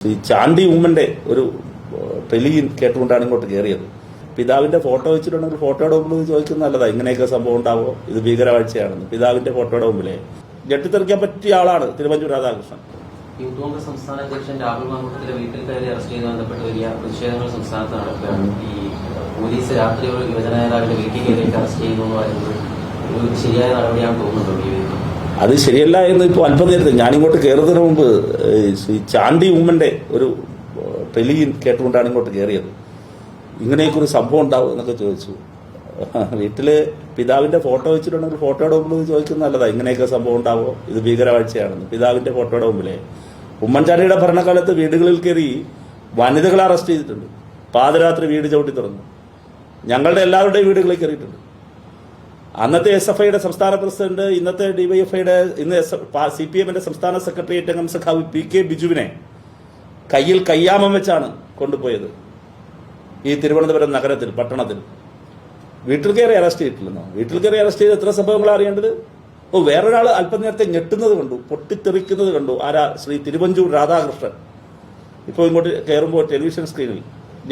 ഈ ചാണ്ടി ഉമ്മന്റെ ഒരു ടെലിയിൽ കേട്ടുകൊണ്ടാണ് ഇങ്ങോട്ട് കയറിയത്. പിതാവിന്റെ ഫോട്ടോ വെച്ചിട്ടുണ്ടെങ്കിൽ ഫോട്ടോയുടെ മുമ്പിൽ ചോദിക്കുന്നത് നല്ലതാ, ഇങ്ങനെയൊക്കെ സംഭവം ഉണ്ടാവോ, ഇത് ഭീകരവാഴ്ചയാണെന്ന്. പിതാവിന്റെ ഫോട്ടോയുടെ മുമ്പിലെ ഞെട്ടിത്തെറിക്കാൻ പറ്റിയ ആളാണ് തിരുവഞ്ചൂർ രാധാകൃഷ്ണൻ. യൂത്ത് കോൺഗ്രസ് സംസ്ഥാന അധ്യക്ഷൻ രാഹുൽ മാങ്കൂട്ടത്തിന്റെ വീട്ടിൽ കയറി അറസ്റ്റ് ചെയ്ത് ബന്ധപ്പെട്ട് വലിയ പ്രതിഷേധങ്ങൾ സംസ്ഥാനത്ത് നടക്കുകയാണ്. ഈ പോലീസ് രാത്രി ഒരു യുവജന നേതാവിന്റെ വീട്ടിൽ കയറിയിട്ട് അറസ്റ്റ് ചെയ്യുന്നു എന്ന് പറയുന്നത് ഒരു ശരിയായ നടപടിയാണ് തോന്നുന്നുണ്ടോ? അത് ശരിയല്ല എന്ന് ഇപ്പോൾ അല്പനേരത്തെ ഞാനിങ്ങോട്ട് കയറുന്നതിന് മുമ്പ് ഈ ചാണ്ടി ഉമ്മന്റെ ഒരു ടെലിയിൽ കേട്ടുകൊണ്ടാണ് ഇങ്ങോട്ട് കയറിയത്. ഇങ്ങനെയൊക്കെ ഒരു സംഭവം ഉണ്ടാവും എന്നൊക്കെ ചോദിച്ചു. വീട്ടില് പിതാവിന്റെ ഫോട്ടോ വെച്ചിട്ടുണ്ടെങ്കിൽ ഫോട്ടോയുടെ മുമ്പിൽ ചോദിക്കുന്നത് നല്ലതാ, ഇങ്ങനെയൊക്കെ സംഭവം ഉണ്ടാവോ, ഇത് ഭീകരവാഴ്ചയാണെന്ന്. പിതാവിന്റെ ഫോട്ടോയുടെ മുമ്പിലെ ഉമ്മൻചാണ്ടിയുടെ ഭരണകാലത്ത് വീടുകളിൽ കയറി വനിതകളെ അറസ്റ്റ് ചെയ്തിട്ടുണ്ട്. പാതിരാത്രി വീട് ചവിട്ടി തുറന്നു. ഞങ്ങളുടെ എല്ലാവരുടെയും വീടുകളിൽ കയറിയിട്ടുണ്ട്. അന്നത്തെ SFIയുടെ സംസ്ഥാന പ്രസിഡന്റ്, ഇന്നത്തെ DYFIയുടെ, ഇന്ന് CPMന്റെ സംസ്ഥാന സെക്രട്ടേറിയറ്റ് അംഗം സഖാവ് PK ബിജുവിനെ കയ്യിൽ കയ്യാമം വെച്ചാണ് കൊണ്ടുപോയത്. ഈ തിരുവനന്തപുരം നഗരത്തിൽ, പട്ടണത്തിൽ. വീട്ടിൽ കയറി അറസ്റ്റ് ചെയ്തിട്ടില്ലെന്നോ? വീട്ടിൽ കയറി അറസ്റ്റ് ചെയ്ത് എത്ര സംഭവങ്ങളാണ് അറിയേണ്ടത്? വേറൊരാൾ അല്പനേരത്തെ ഞെട്ടുന്നത് കണ്ടു, പൊട്ടിത്തെറിക്കുന്നത് കണ്ടു. ആരാ? ശ്രീ തിരുവഞ്ചൂർ രാധാകൃഷ്ണൻ. ഇപ്പോൾ ഇങ്ങോട്ട് കയറുമ്പോൾ ടെലിവിഷൻ സ്ക്രീനിൽ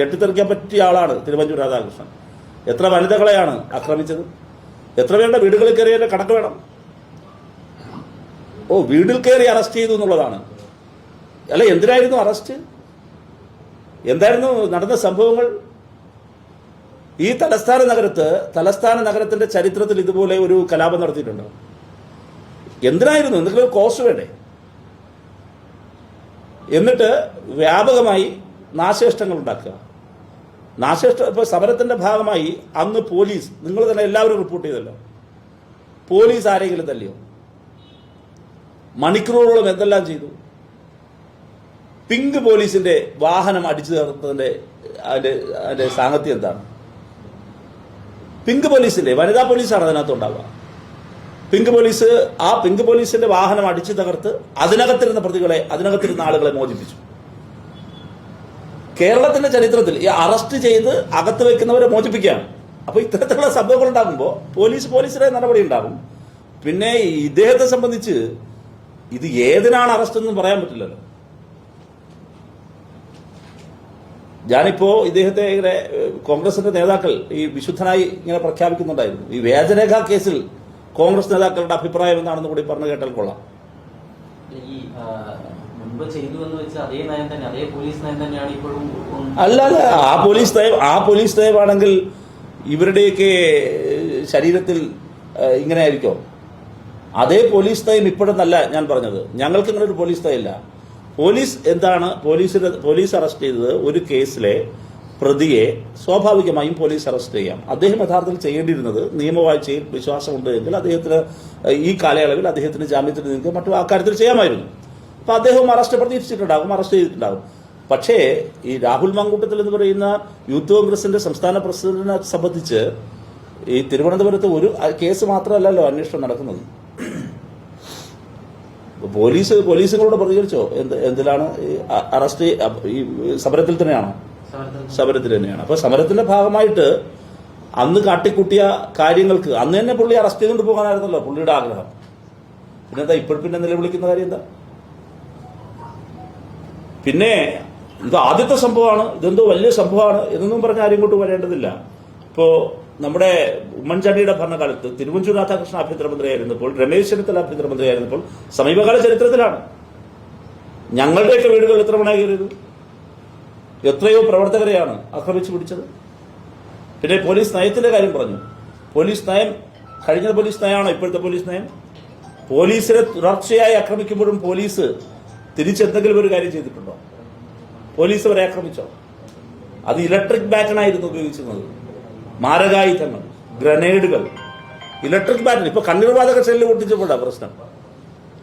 ഞെട്ടിത്തെറിക്കാൻ പറ്റിയ ആളാണ് തിരുവഞ്ചൂർ രാധാകൃഷ്ണൻ. എത്ര വനിതകളെയാണ് ആക്രമിച്ചത്? എത്ര പേരുടെ വീടുകളിൽ കയറിയതിന്റെ കണക്ക് വേണം. വീട്ടിൽ കയറി അറസ്റ്റ് ചെയ്തു എന്നുള്ളതാണ്. അല്ല, എന്തിനായിരുന്നു അറസ്റ്റ്? എന്തായിരുന്നു നടന്ന സംഭവങ്ങൾ? ഈ തലസ്ഥാന നഗരത്തിന്റെ ചരിത്രത്തിൽ ഇതുപോലെ ഒരു കലാപം നടത്തിയിട്ടുണ്ടോ? എന്തിനായിരുന്നു? എന്തെങ്കിലും കോസ്റ്റ് വേണ്ടേ? എന്നിട്ട് വ്യാപകമായി നാശനഷ്ടങ്ങൾ ഉണ്ടാക്കുക. ഇപ്പൊ സമരത്തിന്റെ ഭാഗമായി അന്ന് പോലീസ്, നിങ്ങൾ തന്നെ എല്ലാവരും റിപ്പോർട്ട് ചെയ്തല്ലോ, പോലീസ് ആരെങ്കിലും തല്ലിയോ? മണിക്കൂറുകളോളം എന്തെല്ലാം ചെയ്തു? പിങ്ക് പോലീസിന്റെ വാഹനം അടിച്ചു ചേർത്തതിന്റെ അതിന്റെ സാങ്കത്യം എന്താണ്? പിങ്ക് പോലീസിന്റെ, വനിതാ പോലീസാണ് അതിനകത്ത് ഉണ്ടാവുക. പിങ്ക് പോലീസിന്റെ വാഹനം അടിച്ചു തകർത്ത് അതിനകത്തിരുന്ന പ്രതികളെ, അതിനകത്തിരുന്ന ആളുകളെ മോചിപ്പിച്ചു. കേരളത്തിന്റെ ചരിത്രത്തിൽ ഈ അറസ്റ്റ് ചെയ്ത് അകത്ത് വെക്കുന്നവരെ മോചിപ്പിക്കുകയാണ്. അപ്പൊ ഇത്തരത്തിലുള്ള സംഭവങ്ങൾ ഉണ്ടാകുമ്പോൾ പോലീസിന്റെ നടപടി ഉണ്ടാകും. പിന്നെ ഇദ്ദേഹത്തെ സംബന്ധിച്ച് ഇത് ഏതിനാണ് അറസ്റ്റ് എന്നും പറയാൻ പറ്റില്ലല്ലോ. ഞാനിപ്പോ ഇദ്ദേഹത്തെ ഇങ്ങനെ കോൺഗ്രസിന്റെ നേതാക്കൾ ഈ വിശുദ്ധനായി ഇങ്ങനെ പ്രഖ്യാപിക്കുന്നുണ്ടായിരുന്നു. ഈ വ്യാജരേഖാ കേസിൽ കോൺഗ്രസ് നേതാക്കളുടെ അഭിപ്രായം എന്താണെന്ന് കൂടി പറഞ്ഞു കേട്ടാൽ കൊള്ളാം. അല്ലാതെ ആ പോലീസ് നയമാണെങ്കിൽ ഇവരുടെയൊക്കെ ശരീരത്തിൽ ഇങ്ങനെ ആയിരിക്കോ? അതേ പോലീസ് നയം ഇപ്പോഴെന്നല്ല ഞാൻ പറഞ്ഞത്. ഞങ്ങൾക്ക് ഇങ്ങനെ ഒരു പോലീസ് നയമില്ല. പോലീസ് എന്താണ്? പോലീസ് അറസ്റ്റ് ചെയ്തത് ഒരു കേസിലെ പ്രതിയെ സ്വാഭാവികമായും പോലീസ് അറസ്റ്റ് ചെയ്യാം. അദ്ദേഹം യഥാർത്ഥത്തിൽ ചെയ്യേണ്ടിയിരുന്നത്, നിയമവാഴ്ചയിൽ വിശ്വാസമുണ്ട് എങ്കിൽ അദ്ദേഹത്തിന് ഈ കാലയളവിൽ അദ്ദേഹത്തിന് ജാമ്യത്തിൽ നിൽക്കുക മറ്റു ആ കാര്യത്തിൽ ചെയ്യാമായിരുന്നു. അപ്പൊ അദ്ദേഹം അറസ്റ്റ് പ്രതീക്ഷിച്ചിട്ടുണ്ടാകും, അറസ്റ്റ് ചെയ്തിട്ടുണ്ടാകും. പക്ഷേ ഈ രാഹുൽ മാങ്കൂട്ടത്തിൽ എന്ന് പറയുന്ന യൂത്ത് കോൺഗ്രസിന്റെ സംസ്ഥാന പ്രസിഡന്റിനെ സംബന്ധിച്ച് ഈ തിരുവനന്തപുരത്ത് ഒരു കേസ് മാത്രമല്ലല്ലോ അന്വേഷണം നടക്കുന്നത്. പോലീസുകളോട് പ്രതികരിച്ചോ? എന്തിലാണ് അറസ്റ്റ്? ഈ സമരത്തിൽ തന്നെയാണോ? സമരത്തിൽ തന്നെയാണ്. അപ്പൊ സമരത്തിന്റെ ഭാഗമായിട്ട് അന്ന് കാട്ടിക്കൂട്ടിയ കാര്യങ്ങൾക്ക് അന്ന് തന്നെ പുള്ളി അറസ്റ്റ് ചെയ്തുകൊണ്ട് പോകാനായിരുന്നല്ലോ പുള്ളിയുടെ ആഗ്രഹം. പിന്നെന്താ പിന്നെ നിലവിളിക്കുന്ന കാര്യം എന്താ? പിന്നെ ഇത് ആദ്യത്തെ സംഭവമാണ്, ഇതെന്തോ വലിയ സംഭവമാണ് എന്നൊന്നും പറഞ്ഞ ആരും ഇങ്ങോട്ട് വരേണ്ടതില്ല. ഇപ്പോ നമ്മുടെ ഉമ്മൻചാണ്ടിയുടെ ഭരണകാലത്ത് തിരുവഞ്ചൂർ രാധാകൃഷ്ണൻ ആഭ്യന്തരമന്ത്രിയായിരുന്നപ്പോൾ, രമേശ് ചെന്നിത്തല ആഭ്യന്തരമന്ത്രിയായിരുന്നപ്പോൾ സമീപകാല ചരിത്രത്തിലാണ്. ഞങ്ങളുടെയൊക്കെ വീടുകൾ എത്ര മണി കയറിയത്? എത്രയോ പ്രവർത്തകരെയാണ് ആക്രമിച്ചു പിടിച്ചത്. പിന്നെ പോലീസ് നയത്തിന്റെ കാര്യം പറഞ്ഞു. പോലീസ് നയം കഴിഞ്ഞ പോലീസ് നയമാണോ ഇപ്പോഴത്തെ പോലീസ് നയം? പോലീസിനെ തുടർച്ചയായി ആക്രമിക്കുമ്പോഴും പോലീസ് തിരിച്ചെന്തെങ്കിലും ഒരു കാര്യം ചെയ്തിട്ടുണ്ടോ? പോലീസ് വരെ ആക്രമിച്ചോ? അത് ഇലക്ട്രിക് ബാറ്റണായിരുന്നു ഉപയോഗിച്ചിരുന്നത്. മാരകായുധങ്ങൾ, ഗ്രനേഡുകൾ, ഇലക്ട്രിക് ബാറ്റൺ. ഇപ്പൊ കണ്ണീർവാതക ഷെല്ല് പൊട്ടിച്ചപ്പോഴാ പ്രശ്നം.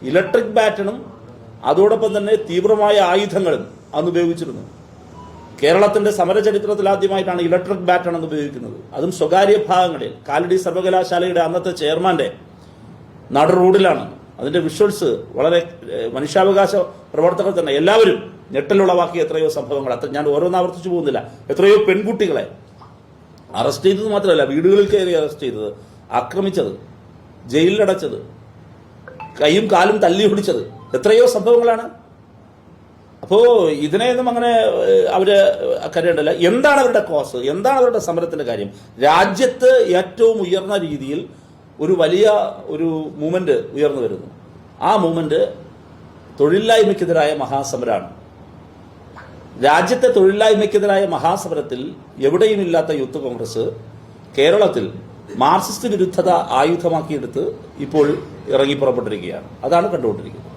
ഇലക്ട്രിക് ബാറ്റണും അതോടൊപ്പം തന്നെ തീവ്രമായ ആയുധങ്ങളും അന്ന് ഉപയോഗിച്ചിരുന്നു. കേരളത്തിന്റെ സമരചരിത്രത്തിൽ ആദ്യമായിട്ടാണ് ഇലക്ട്രിക് ബാറ്റൺ എന്ന് ഉപയോഗിക്കുന്നത്. അതും സ്വകാര്യ ഭാഗങ്ങളിൽ. കാലടി സർവകലാശാലയുടെ അന്നത്തെ ചെയർമാന്റെ നട റോഡിലാണ്. അതിന്റെ വിഷ്വൽസ് വളരെ മനുഷ്യാവകാശ പ്രവർത്തകർ തന്നെ എല്ലാവരും ഞെട്ടലുളവാക്കിയ എത്രയോ സംഭവങ്ങൾ. ഞാൻ ഓരോന്ന് ആവർത്തിച്ചു പോകുന്നില്ല. എത്രയോ പെൺകുട്ടികളെ അറസ്റ്റ് ചെയ്തത് മാത്രമല്ല, വീടുകളിൽ കയറി അറസ്റ്റ് ചെയ്തത്, ആക്രമിച്ചത്, ജയിലിലടച്ചത്, കൈയും കാലും തല്ലി ഒടിച്ചത് എത്രയോ സംഭവങ്ങളാണ്. അപ്പോൾ ഇതിനെയൊന്നും അങ്ങനെ അവര് കരുതണ്ടല്ല. എന്താണ് അവരുടെ കോസ്, എന്താണ് അവരുടെ സമരത്തിന്റെ കാര്യം? രാജ്യത്ത് ഏറ്റവും ഉയർന്ന രീതിയിൽ ഒരു വലിയ ഒരു മൂവ്മെന്റ് ഉയർന്നു വരുന്നു. ആ മൂവ്മെന്റ് തൊഴിലില്ലായ്മയ്ക്കെതിരായ മഹാസമരമാണ്. രാജ്യത്തെ തൊഴിലില്ലായ്മയ്ക്കെതിരായ മഹാസമരത്തിൽ എവിടെയുമില്ലാത്ത യൂത്ത് കോൺഗ്രസ് കേരളത്തിൽ മാർക്സിസ്റ്റ് വിരുദ്ധത ആയുധമാക്കിയെടുത്ത് ഇപ്പോൾ ഇറങ്ങി പുറപ്പെട്ടിരിക്കുകയാണ്. അതാണ് കണ്ടുകൊണ്ടിരിക്കുന്നത്.